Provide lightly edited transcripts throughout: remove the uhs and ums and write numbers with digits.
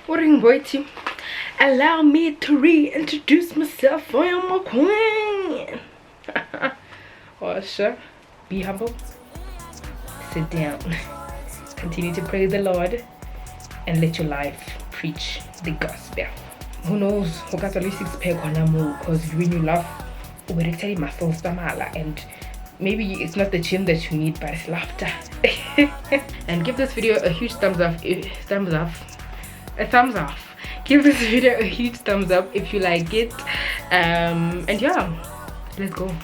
Waiting. Allow me to reintroduce myself. I am a queen. Oh, sure. Be humble. Sit down. Continue to praise the Lord and let your life preach the gospel. Who knows? Because when you laugh, we're muscles and maybe it's not the gym that you need, but it's laughter. And give this video a huge thumbs up. A thumbs up. Give this video a huge thumbs up if you like it. And yeah, let's go.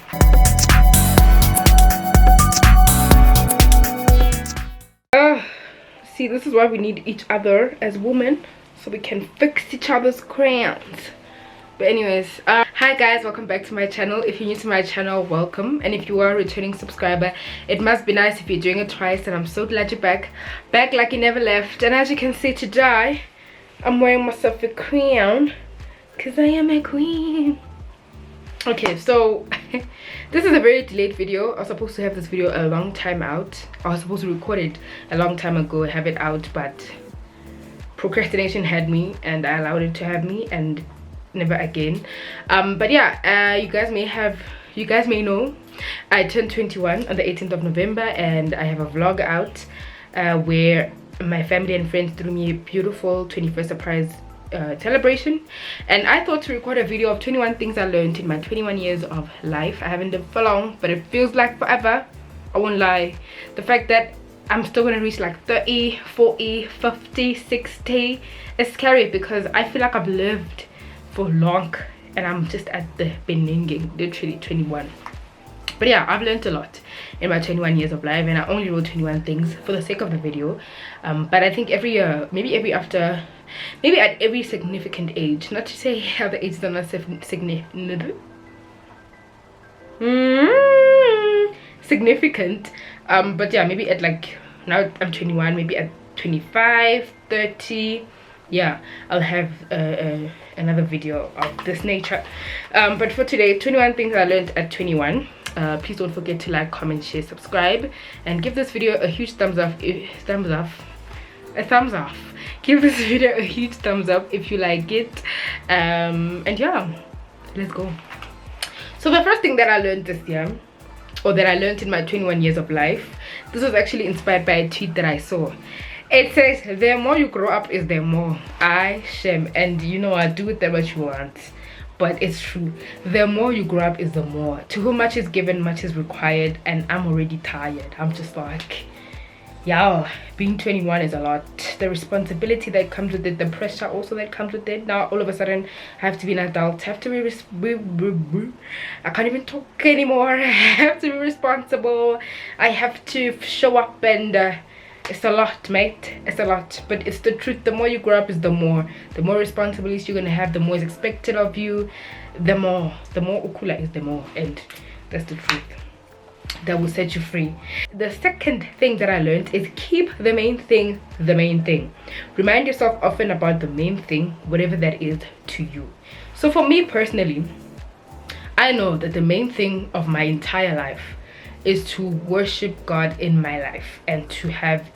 See, this is why we need each other as women, so we can fix each other's crowns. But anyways, hi guys, welcome back to my channel. If you're new to my channel, welcome. And if you are a returning subscriber, it must be nice if you're doing it twice. And I'm so glad you're back like you never left. And as you can see today, I'm wearing myself a crown because I am a queen. Okay, so this is a very delayed video. I was supposed to have this video a long time out. I was supposed to record it a long time ago, have it out, but procrastination had me and I allowed it to have me, and never again. But yeah, you guys may know I turned 21 on the 18th of November, and I have a vlog out where my family and friends threw me a beautiful 21st surprise celebration, and I thought to record a video of 21 things I learned in my 21 years of life. I haven't lived for long, but it feels like forever. I won't lie. The fact that I'm still gonna reach like 30, 40, 50, 60 is scary, because I feel like I've lived for long and I'm just at the beginning, literally 21. But yeah, I've learned a lot in my 21 years of life, and I only wrote 21 things for the sake of the video. But I think every year, maybe at every significant age, not to say how the ages are not significant, but yeah, maybe at like, now I'm 21, maybe at 25, 30, yeah, I'll have another video of this nature. But for today, 21 things I learned at 21. Please don't forget to like, comment, share, subscribe, and give this video a huge thumbs up. A thumbs up. Give this video a huge thumbs up if you like it. And yeah, let's go. So the first thing that I learned this year, or that I learned in my 21 years of life, this was actually inspired by a tweet that I saw. It says, the more you grow up is the more I shame. And you know, I do with that what you want, but it's true. The more you grow up is the more. To whom much is given, much is required. And I'm already tired. I'm just like, yeah, being 21 is a lot. The responsibility that comes with it, the pressure also that comes with it. Now all of a sudden I have to be an adult, I have to be I can't even talk anymore. I have to be responsible, I have to show up, and it's a lot, mate. It's a lot, but it's the truth. The more you grow up is the more responsibilities you're gonna have, the more is expected of you, the more ukula is the more, and that's the truth. That will set you free. The second thing that I learned is keep the main thing the main thing. Remind yourself often about the main thing, whatever that is to you. So for me personally, I know that the main thing of my entire life is to worship God in my life, and to have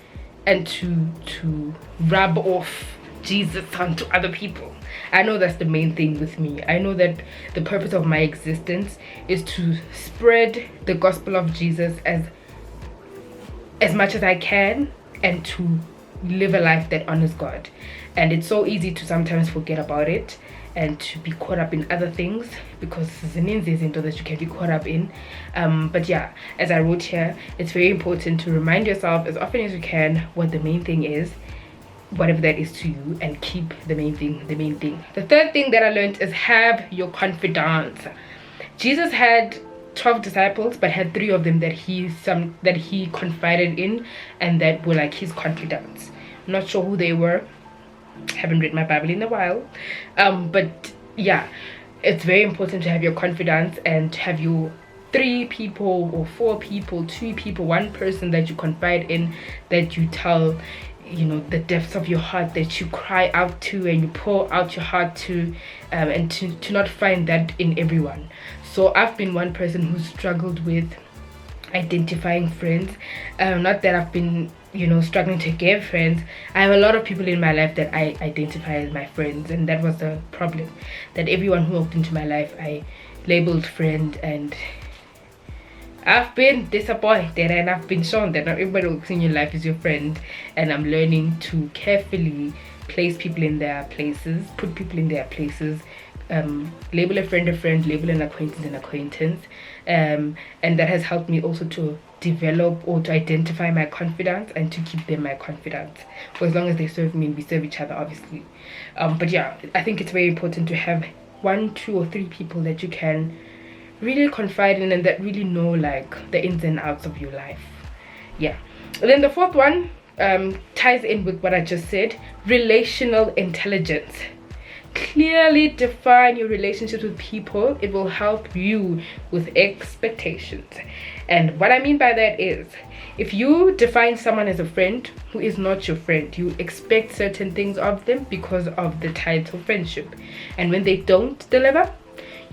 and to rub off Jesus onto other people. I know that's the main thing with me. I know that the purpose of my existence is to spread the gospel of Jesus as much as I can, and to live a life that honors God. And it's so easy to sometimes forget about it and to be caught up in other things, because zininzi izinto that you can be caught up in. But yeah, as I wrote here, it's very important to remind yourself as often as you can what the main thing is, whatever that is to you, and keep the main thing the main thing. The third thing that I learned is have your confidence. Jesus had 12 disciples, but had 3 of them that he confided in, and that were like his confidants. I'm not sure who they were, haven't read my Bible in a while, but yeah, it's very important to have your confidence and to have your 3 people or 4 people, 2 people, 1 person that you confide in, that you tell, you know, the depths of your heart, that you cry out to and you pour out your heart to, and to not find that in everyone. So I've been one person who struggled with identifying friends. Not that I've been, you know, struggling to get friends. I have a lot of people in my life that I identify as my friends, and that was the problem, that everyone who walked into my life I labeled friend, and I've been disappointed, and I've been shown that not everybody who walks in your life is your friend. And I'm learning to carefully place people in their places, put people in their places, label a friend, label an acquaintance, and that has helped me also to develop or to identify my confidence and to keep them my confidence for as long as they serve me and we serve each other, obviously. But yeah, I think it's very important to have 1, 2, or 3 people that you can really confide in and that really know like the ins and outs of your life. Yeah. And then the fourth one ties in with what I just said: relational intelligence. Clearly define your relationships with people. It will help you with expectations. And what I mean by that is, if you define someone as a friend who is not your friend, you expect certain things of them because of the title friendship, and when they don't deliver,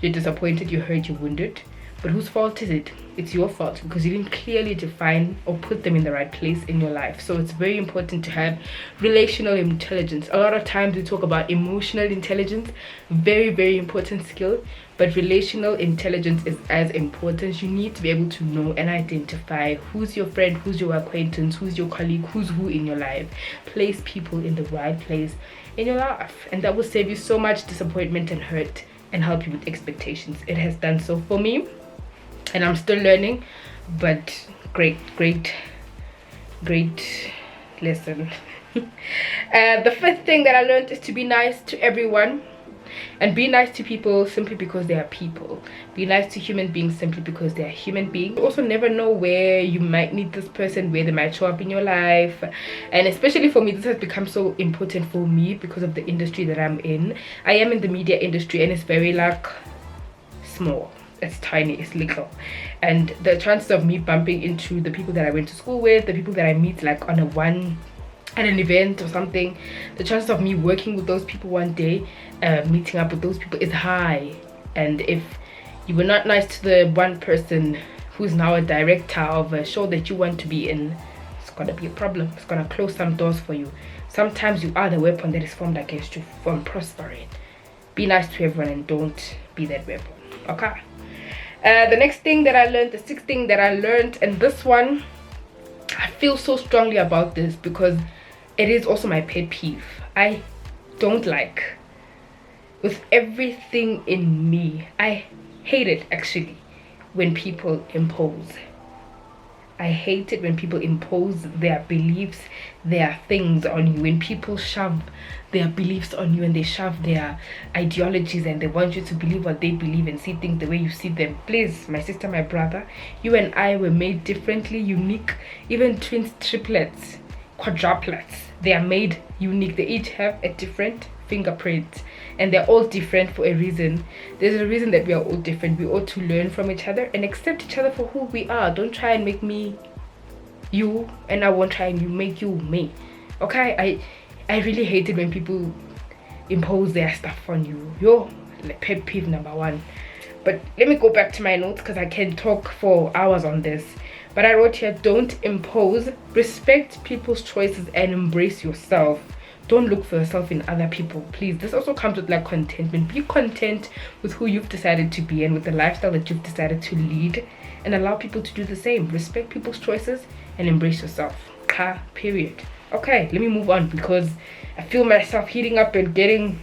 you're disappointed, you're hurt, you're wounded. But whose fault is it? It's your fault, because you didn't clearly define or put them in the right place in your life. So it's very important to have relational intelligence. A lot of times we talk about emotional intelligence, very, very important skill, but relational intelligence is as important. You need to be able to know and identify who's your friend, who's your acquaintance, who's your colleague, who's who in your life. Place people in the right place in your life, and that will save you so much disappointment and hurt and help you with expectations. It has done so for me, and I'm still learning, but great lesson. The fifth thing that I learned is to be nice to everyone, and be nice to people simply because they are people. Be nice to human beings simply because they are human beings. You also never know where you might need this person, where they might show up in your life. And especially for me, this has become so important for me because of the industry that I'm in. I am in the media industry, and it's very like small, it's tiny, it's little, and the chances of me bumping into the people that I went to school with, the people that I meet like on at an event or something, the chances of me working with those people one day, meeting up with those people, is high. And if you were not nice to the one person who's now a director of a show that you want to be in, it's gonna be a problem. It's gonna close some doors for you. Sometimes you are the weapon that is formed against you from prospering. Be nice to everyone and don't be that weapon. Okay. The next thing that I learned, the sixth thing that I learned, and this one I feel so strongly about this because it is also my pet peeve. I don't like, with everything in me, I hate it actually, when people impose. I hate it when people impose their beliefs, their things on you. When people shove their beliefs on you and they shove their ideologies and they want you to believe what they believe and see things the way you see them. Please, my sister, my brother, you and I were made differently, unique. Even twins, triplets, quadruplets, they are made unique. They each have a different fingerprint, and they're all different for a reason. There's a reason that we are all different. We ought to learn from each other and accept each other for who we are. Don't try and make me you, and I won't try and you make you me. Okay, I really hate it when people impose their stuff on you. Like pet peeve number 1. But let me go back to my notes because I can talk for hours on this. But I wrote here, don't impose, respect people's choices and embrace yourself. Don't look for yourself in other people, please. This also comes with like contentment. Be content with who you've decided to be and with the lifestyle that you've decided to lead, and allow people to do the same. Respect people's choices and embrace yourself. Period. Okay, let me move on because I feel myself heating up and getting,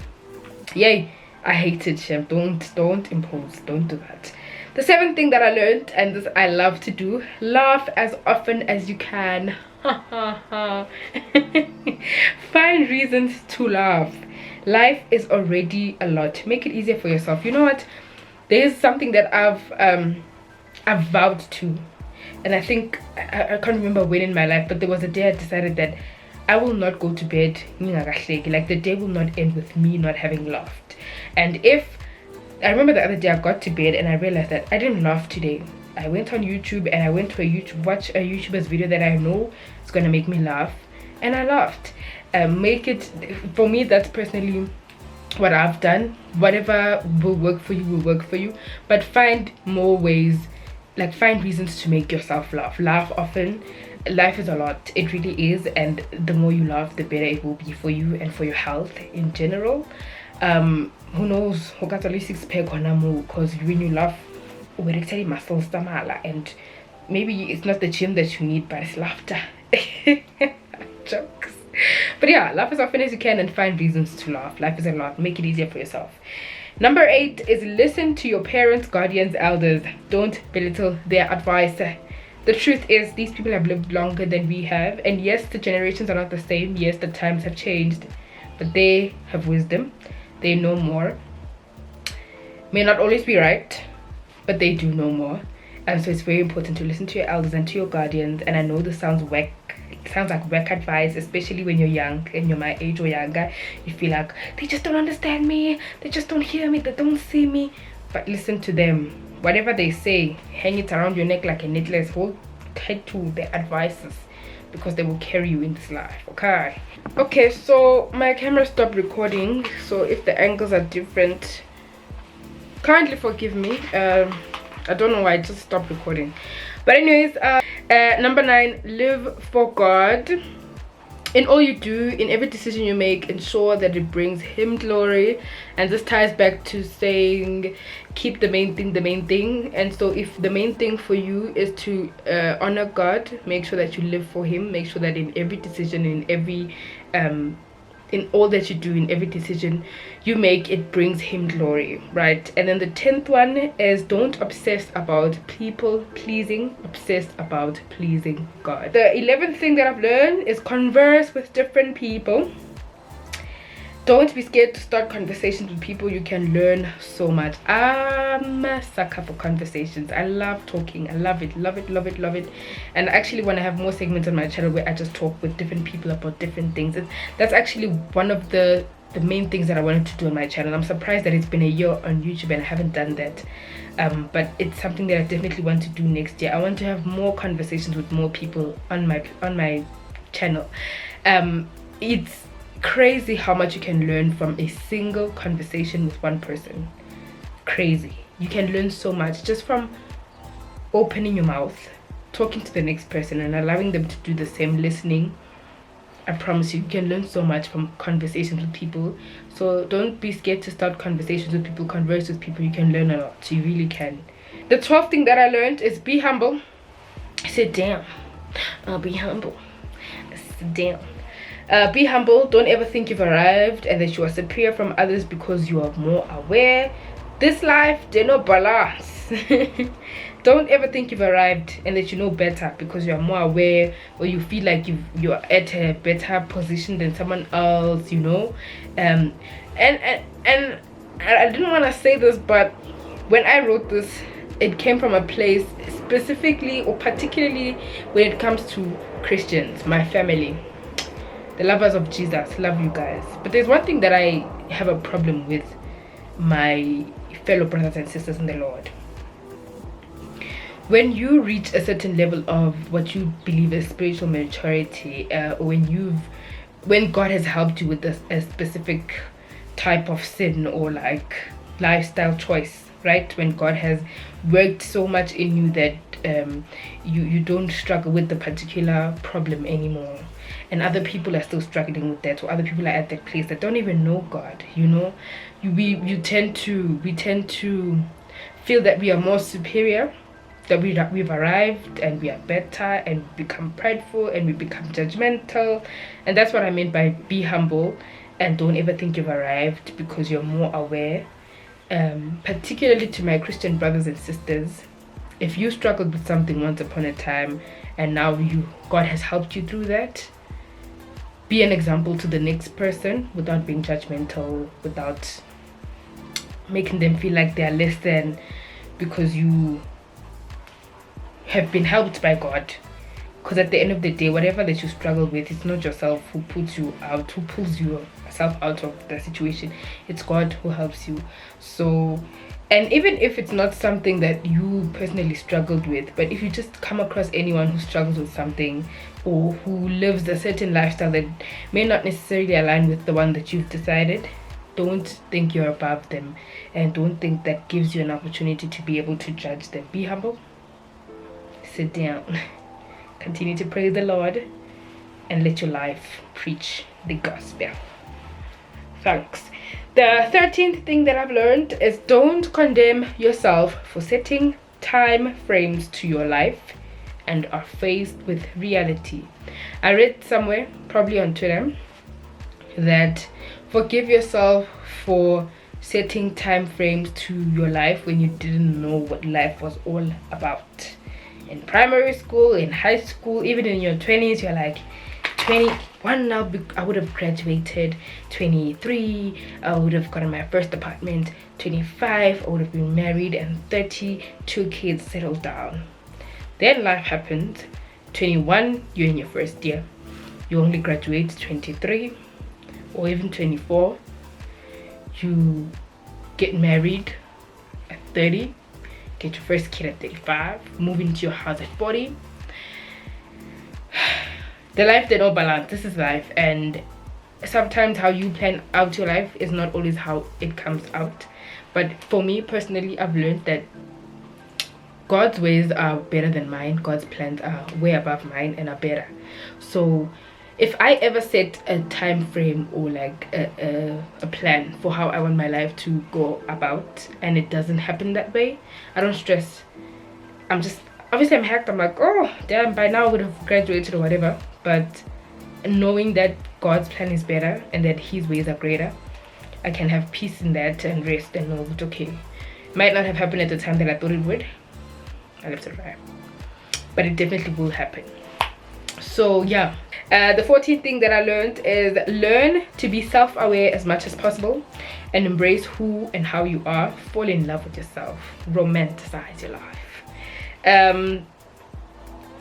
yay. I hate it, Shem. Don't impose. Don't do that. The 7th thing that I learned, and this I love to do, laugh as often as you can. Find reasons to laugh. Life is already a lot. Make it easier for yourself. You know what? There's something that I've vowed to, and I think I can't remember when in my life, but there was a day I decided that I will not go to bed like the day will not end with me not having laughed. And if I remember the other day I got to bed and I realized that I didn't laugh today. I went on YouTube and I went to watch a YouTuber's video that I know is gonna make me laugh, and I laughed. Make it, for me, that's personally what I've done. Whatever will work for you will work for you, but find more ways like find reasons to make yourself laugh often. Life is a lot, it really is, and the more you laugh, the better it will be for you and for your health in general. Who knows, who got at least 6 pack because when you laugh, we're actually muscles tamala, and maybe it's not the gym that you need, but it's laughter. Jokes. But yeah, laugh as often as you can and find reasons to laugh. Life is a lot. Make it easier for yourself. Number 8 is listen to your parents, guardians, elders. Don't belittle their advice. The truth is, these people have lived longer than we have, and yes, the generations are not the same. Yes, the times have changed, but they have wisdom. They know more. May not always be right, but they do know more. And so it's very important to listen to your elders and to your guardians. And I know this sounds whack. It sounds like whack advice, especially when you're young and you're my age or younger. You feel like they just don't understand me, they just don't hear me, they don't see me. But listen to them. Whatever they say, hang it around your neck like a necklace. Hold tight to their advices, because they will carry you in this life. Okay, so my camera stopped recording, so if the angles are different, kindly forgive me. I don't know why I just stopped recording. But anyways, number 9, live for God. In all you do, in every decision you make, ensure that it brings him glory. And this ties back to saying, keep the main thing. And so if the main thing for you is to honor God, make sure that you live for him. Make sure that in every decision, in every in all that you do, in every decision you make, it brings him glory, right? And then the 10th one is don't obsess about people pleasing, obsess about pleasing God. The 11th thing that I've learned is converse with different people. Don't be scared to start conversations with people. You can learn so much. I'm a sucker for conversations. I love talking. I love it. And I actually want to have more segments on my channel where I just talk with different people about different things. And that's actually one of the main things that I wanted to do on my channel. I'm surprised that it's been a year on YouTube and I haven't done that. But it's something that I definitely want to do next year. I want to have more conversations with more people on my channel. It's crazy how much you can learn from a single conversation with one person. Crazy. You can learn so much just from opening your mouth, talking to the next person and allowing them to do the same, listening. I promise you can learn so much from conversations with people. So don't be scared to start conversations with people, converse with people. You can learn a lot. You really can. The 12th thing that I learned is be humble. I said damn. Be humble. Damn. Be humble. Don't ever think you've arrived and that you are superior from others because you are more aware. This life, there's no balance. Don't ever think you've arrived and that you know better because you are more aware, or you feel like you're at a better position than someone else, you know. And I didn't want to say this, but when I wrote this, it came from a place specifically or particularly when it comes to Christians, my family, the lovers of Jesus. Love you guys. But there's one thing that I have a problem with my fellow brothers and sisters in the Lord. When you reach a certain level of what you believe is spiritual maturity, or when God has helped you with a specific type of sin or like lifestyle choice, right? When God has worked so much in you that you don't struggle with the particular problem anymore, and other people are still struggling with that, or other people are at that place that don't even know God, you know, we tend to feel that we are more superior, that we've arrived and we are better, and we become prideful and we become judgmental. And that's what I meant by be humble and don't ever think you've arrived because you're more aware. Particularly to my Christian brothers and sisters, if you struggled with something once upon a time and now God has helped you through that, be an example to the next person without being judgmental, without making them feel like they are less than because you have been helped by God. Because at the end of the day, whatever that you struggle with, it's not yourself who puts you out, who pulls yourself out of the situation. It's God who helps you. So, and even if it's not something that you personally struggled with, but if you just come across anyone who struggles with something or who lives a certain lifestyle that may not necessarily align with the one that you've decided, don't think you're above them, and don't think that gives you an opportunity to be able to judge them. Be humble sit down, continue to praise the Lord, and let your life preach the gospel. Thanks. The 13th thing that I've learned is don't condemn yourself for setting time frames to your life and are faced with reality. I read somewhere, probably on Twitter, that forgive yourself for setting time frames to your life when you didn't know what life was all about. In primary school, in high school, even in your 20s, you're like 21 now, I would have graduated. 23, I would have gotten my first apartment. 25, I would have been married. And 30, 2 kids, settled down. Then life happened. 21, you're in your first year. You only graduate 23 or even 24. You get married at 30, get your first kid at 35, move into your house at 40. The life they don't balance. This is life, and sometimes how you plan out your life is not always how it comes out. But for me personally, I've learned that God's ways are better than mine. God's plans are way above mine and are better. So if I ever set a time frame or like a plan for how I want my life to go about and it doesn't happen that way, I don't stress. I'm just, obviously I'm hacked. I'm like, oh damn, by now I would have graduated or whatever. But knowing that God's plan is better and that his ways are greater, I can have peace in that and rest and know that okay, it might not have happened at the time that I thought it would. I left it right, but it definitely will happen. So yeah, the 14th thing that I learned is learn to be self-aware as much as possible and embrace who and how you are. Fall in love with yourself, romanticize your life,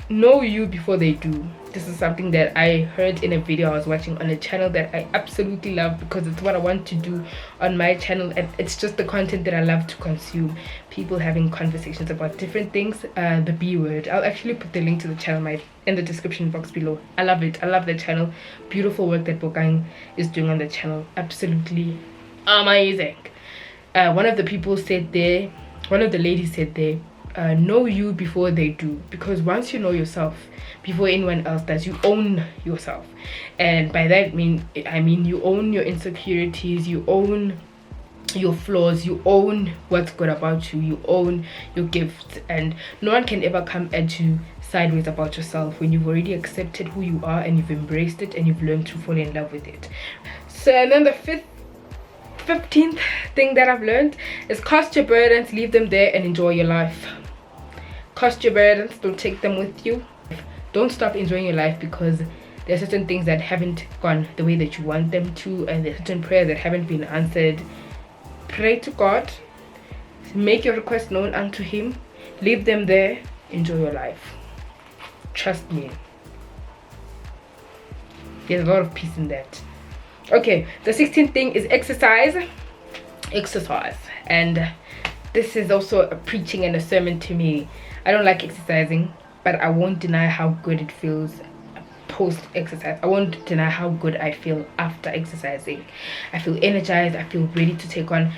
know you before they do. This is something that I heard in a video I was watching on a channel that I absolutely love, because it's what I want to do on my channel, and it's just the content that I love to consume. People having conversations about different things. The B word, I'll actually put the link to the channel in the description box below. I love it. I love the channel. Beautiful work that Dwaaanks is doing on the channel. Absolutely amazing. One of the ladies said there, know you before they do, because once you know yourself before anyone else does, you own yourself. And by that I mean you own your insecurities, you own your flaws, you own what's good about you, you own your gifts, and no one can ever come at you sideways about yourself when you've already accepted who you are and you've embraced it and you've learned to fall in love with it. So, and then the 15th thing that I've learned is cast your burdens, leave them there, and enjoy your life. Cast your burdens, don't take them with you. Don't stop enjoying your life because there are certain things that haven't gone the way that you want them to, and there are certain prayers that haven't been answered. Pray to God, make your request known unto him, leave them there, enjoy your life. Trust me, there's a lot of peace in that. Okay, the 16th thing is exercise. And this is also a preaching and a sermon to me. I don't like exercising, but I won't deny how good it feels post exercise. I won't deny how good I feel after exercising. I feel energized, I feel ready to take on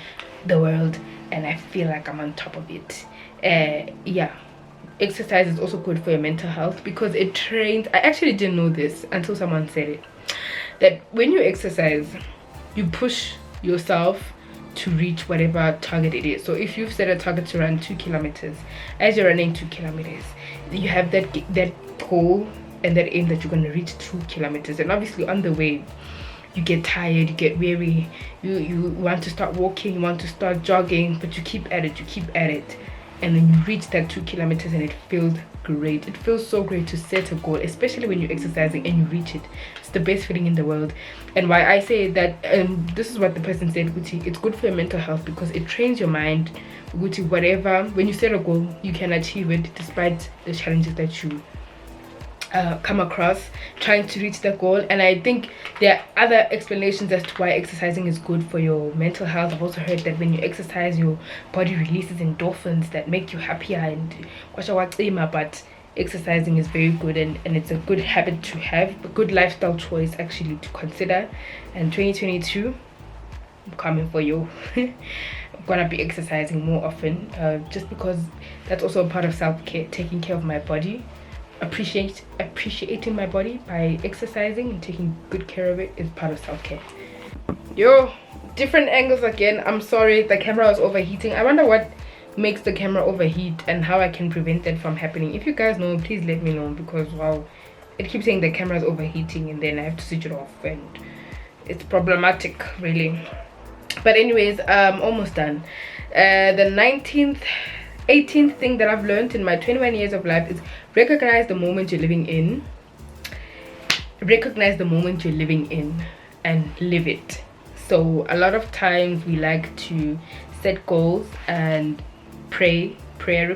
the world, and I feel like I'm on top of it. Yeah, exercise is also good for your mental health because it trains. I actually didn't know this until someone said it, that when you exercise, you push yourself to reach whatever target it is. So if you've set a target to run 2 kilometers, as you're running 2 kilometers, you have that goal and that aim that you're going to reach 2 kilometers. And obviously on the way, you get tired, you get weary, you want to start walking, you want to start jogging, but you keep at it, and then you reach that 2 kilometers and it feels great. It feels so great to set a goal, especially when you're exercising and you reach it. It's the best feeling in the world. And why I say that, this is what the person said, Gucci, it's good for your mental health because it trains your mind, Gucci, whatever, when you set a goal, you can achieve it despite the challenges that you come across trying to reach the goal. And I think there are other explanations as to why exercising is good for your mental health. I've also heard that when you exercise, your body releases endorphins that make you happier, and but exercising is very good, and it's a good habit to have, a good lifestyle choice actually to consider. And 2022, I'm coming for you. I'm gonna be exercising more often, just because that's also a part of self-care. Taking care of my body, appreciating my body by exercising and taking good care of it is part of self-care. Yo, different angles again. I'm sorry, the camera was overheating. I wonder what makes the camera overheat and how I can prevent that from happening. If you guys know, please let me know, because wow, it keeps saying the camera is overheating and then I have to switch it off and it's problematic really. But anyways, almost done. The 18th thing that I've learned in my 21 years of life is recognize the moment you're living in. Recognize the moment you're living in and live it. So a lot of times we like to set goals and send prayer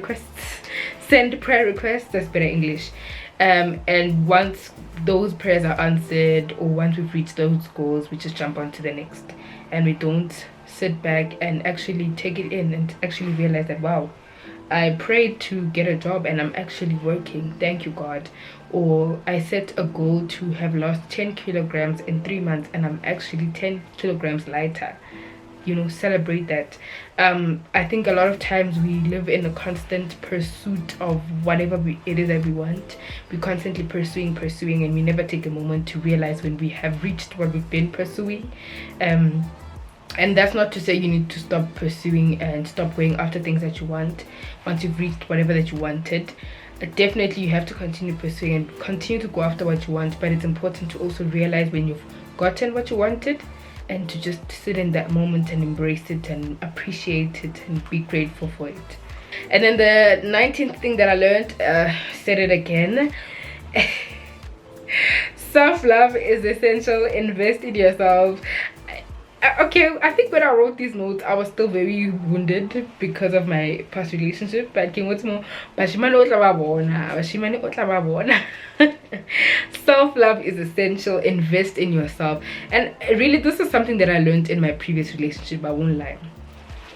requests, that's better English. And once those prayers are answered, or once we've reached those goals, we just jump on to the next, and we don't sit back and actually take it in and actually realize that wow, I prayed to get a job and I'm actually working, thank you God. Or I set a goal to have lost 10 kilograms in 3 months and I'm actually 10 kilograms lighter. You know, celebrate that. I think a lot of times we live in a constant pursuit of whatever it is that we want. We're constantly pursuing, and we never take a moment to realize when we have reached what we've been pursuing. And that's not to say you need to stop pursuing and stop going after things that you want once you've reached whatever that you wanted. Definitely you have to continue pursuing and continue to go after what you want, but it's important to also realize when you've gotten what you wanted, and to just sit in that moment and embrace it and appreciate it and be grateful for it. And then the 19th thing that I learned, said it again, self-love is essential. Invest in yourself. Okay, I think when I wrote these notes I was still very wounded because of my past relationship, but self-love is essential. Invest in yourself. And really, this is something that I learned in my previous relationship, I won't lie.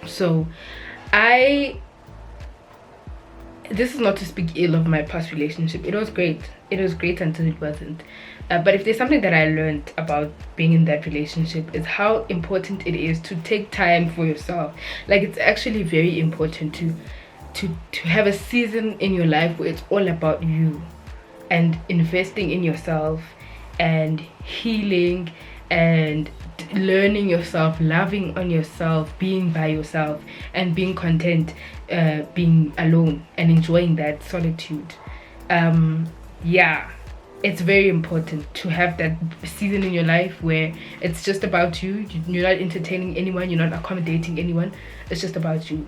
So this is not to speak ill of my past relationship. It was great until it wasn't. But if there's something that I learned about being in that relationship, is how important it is to take time for yourself. Like, it's actually very important to have a season in your life where it's all about you and investing in yourself and healing and learning yourself, loving on yourself, being by yourself and being content, being alone and enjoying that solitude. Yeah, it's very important to have that season in your life where it's just about you. You're not entertaining anyone, you're not accommodating anyone, it's just about you.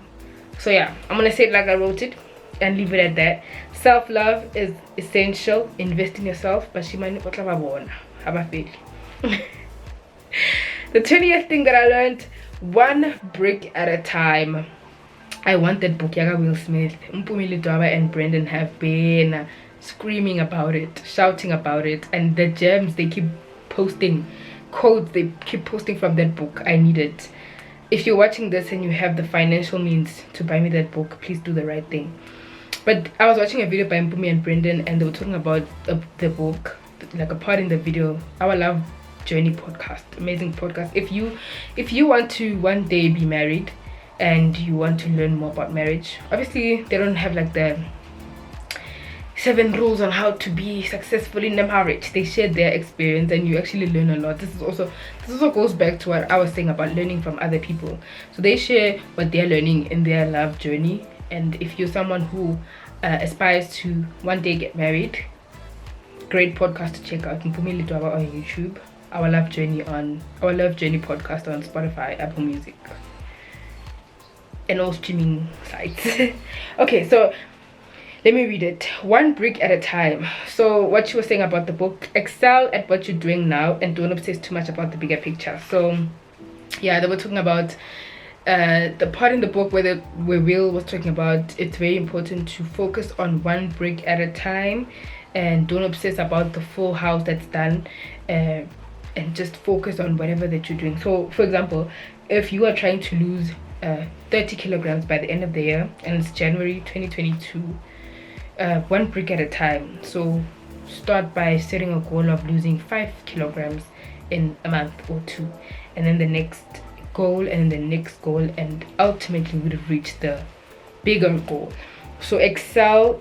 So yeah, I'm gonna say it like I wrote it and leave it at that. Self-love is essential. Invest in yourself. The 20th thing that I learned, one brick at a time. I want that book. Yaga Will Smith, Mpumi Dwaaanks and Brendan have been screaming about it, shouting about it, and the gems they keep posting, quotes they keep posting from that book. I need it. If you're watching this and you have the financial means to buy me that book, please do the right thing. But I was watching a video by Mpumi and Brendan and they were talking about the book, like a part in the video, Our Love Journey podcast. Amazing podcast. If you want to one day be married and you want to learn more about marriage, obviously they don't have like the 7 rules on how to be successful in a marriage. They share their experience and you actually learn a lot. This also goes back to what I was saying about learning from other people. So they share what they're learning in their love journey. And if you're someone who aspires to one day get married, great podcast to check out. Mpumi Dwaaanks on YouTube, Our Love Journey podcast on Spotify, Apple Music, and all streaming sites. Okay, so let me read it. One brick at a time. So what she was saying about the book, excel at what you're doing now and don't obsess too much about the bigger picture. So yeah, they were talking about the part in the book where Will was talking about it's very important to focus on one brick at a time and don't obsess about the full house that's done, and just focus on whatever that you're doing. So for example, if you are trying to lose 30 kilograms by the end of the year and it's January 2022, one brick at a time. So start by setting a goal of losing 5 kilograms in a month or 2, and then the next goal and the next goal, and ultimately would reach the bigger goal. So excel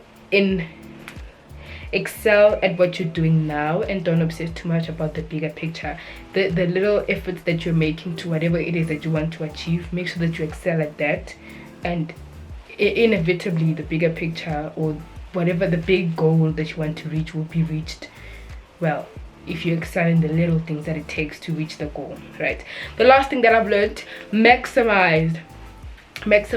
at what you're doing now, and don't obsess too much about the bigger picture. The little efforts that you're making to whatever it is that you want to achieve, make sure that you excel at that, and inevitably the bigger picture or whatever the big goal that you want to reach will be reached, well, if you excel in the little things that it takes to reach the goal, right? The last thing that I've learned: maximize. Make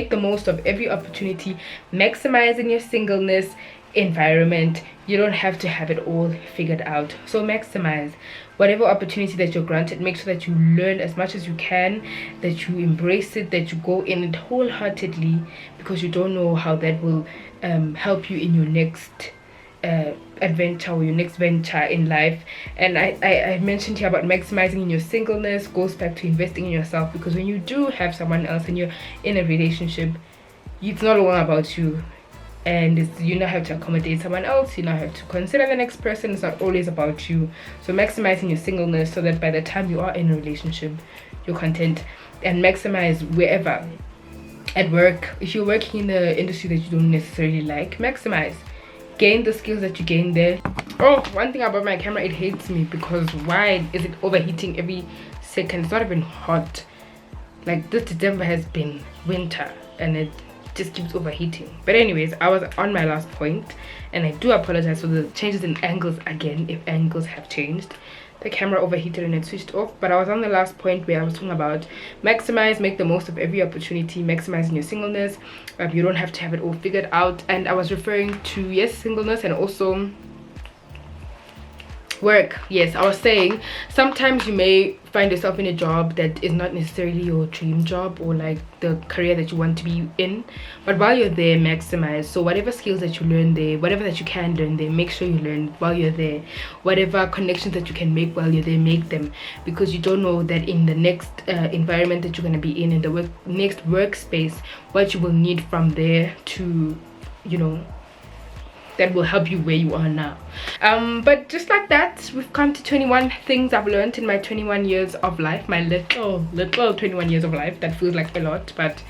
the most of every opportunity. Maximize in your singleness environment. You don't have to have it all figured out, so maximize whatever opportunity that you're granted. Make sure that you learn as much as you can, that you embrace it, that you go in it wholeheartedly, because you don't know how that will help you in your next adventure or your next venture in life. And I mentioned here about maximizing in your singleness goes back to investing in yourself, because when you do have someone else and you're in a relationship, it's not all about you, and you now have to accommodate someone else, you now have to consider the next person. It's not always about you. So maximizing your singleness so that by the time you are in a relationship, you're content. And maximize wherever. At work, if you're working in the industry that you don't necessarily like, maximize. Gain the skills that you gain there. Oh, one thing about my camera, it hates me, because why is it overheating every second? It's not even hot. Like, this December has been winter and it just keeps overheating. But anyways, I was on my last point, and I do apologize for the changes in angles again, if angles have changed. The camera overheated and it switched off. But I was on the last point where I was talking about maximize, make the most of every opportunity, maximizing your singleness. You don't have to have it all figured out. And I was referring to, yes, singleness, and also work. Yes, I was saying sometimes you may find yourself in a job that is not necessarily your dream job or like the career that you want to be in, but while you're there, maximize. So whatever skills that you learn there, whatever that you can learn there, make sure you learn while you're there. Whatever connections that you can make while you're there, make them, because you don't know that in the next environment that you're going to be in the next workspace, what you will need from there to, you know, that will help you where you are now. But just like that, we've come to 21 things I've learned in my 21 years of life, my little 21 years of life. That feels like a lot, but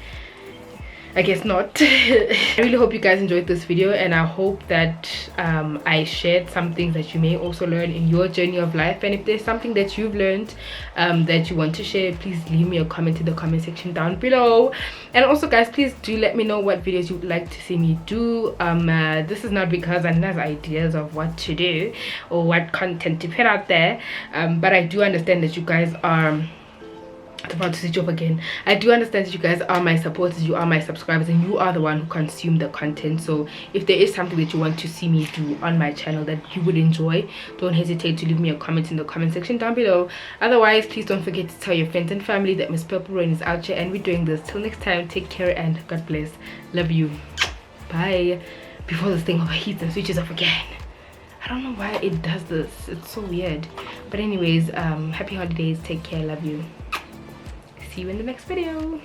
I guess not. I really hope you guys enjoyed this video, and I hope that I shared some things that you may also learn in your journey of life. And if there's something that you've learned that you want to share, please leave me a comment in the comment section down below. And also, guys, please do let me know what videos you'd like to see me do. This is not because I have ideas of what to do or what content to put out there, but I do understand that you guys are about to switch off again. I do understand that you guys are my supporters, you are my subscribers, and you are the one who consume the content. So if there is something that you want to see me do on my channel that you would enjoy, don't hesitate to leave me a comment in the comment section down below. Otherwise, please don't forget to tell your friends and family that Miss Purple Rain is out here and we're doing this. Till next time, take care and God bless. Love you. Bye. Before this thing overheats and switches off again. I don't know why it does this, it's so weird. But anyways, happy holidays, take care, love you. See you in the next video.